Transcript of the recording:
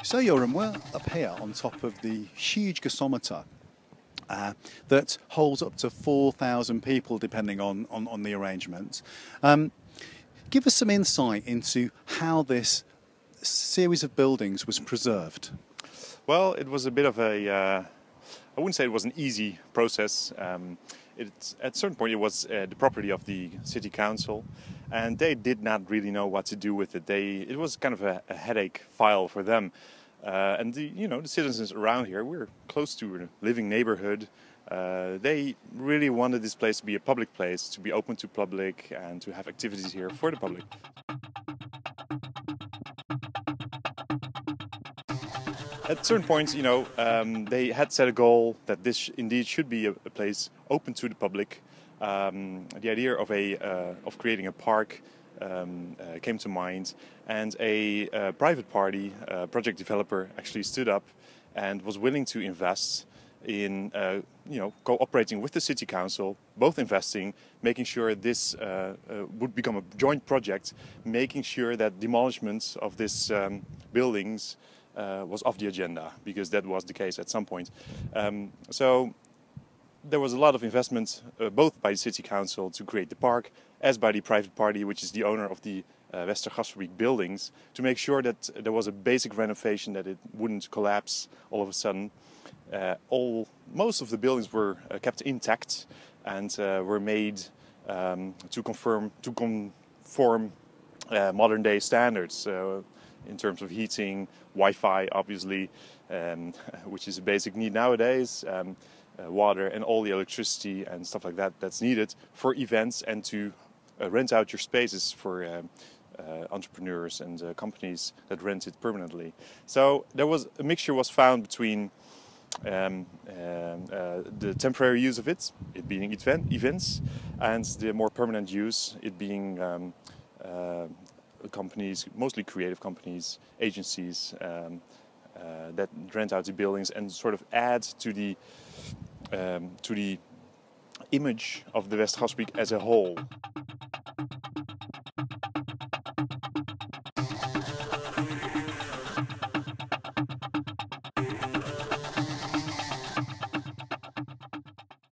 So Joram, we're up here on top of the huge gasometer that holds up to 4,000 people depending on the arrangement. Give us some insight into how this series of buildings was preserved. Well, it was a bit of I wouldn't say it was an easy process. At a certain point it was the property of the city council, and they did not really know what to do with it. It was kind of a headache file for them. And the citizens around here, we're close to a living neighborhood. They really wanted this place to be a public place, to be open to public and to have activities here for the public. At certain points, they had set a goal that this indeed should be a place open to the public. The idea of creating a park came to mind, and a private party, project developer, actually stood up and was willing to invest in cooperating with the city council, both investing, making sure this would become a joint project, making sure that demolishment of these buildings was off the agenda, because that was the case at some point. So there was a lot of investment, both by the city council to create the park, as by the private party, which is the owner of the Westergasfabriek buildings, to make sure that there was a basic renovation, that it wouldn't collapse all of a sudden. Most of the buildings were kept intact and were made to conform modern day standards in terms of heating, Wi-Fi, obviously, which is a basic need nowadays. Water and all the electricity and stuff like that that's needed for events, and to rent out your spaces for entrepreneurs and companies that rent it permanently. So a mixture was found between the temporary use of it being events, and the more permanent use, it being companies, mostly creative companies, agencies that rent out the buildings and sort of add to the image of the Westergasfabriek as a whole.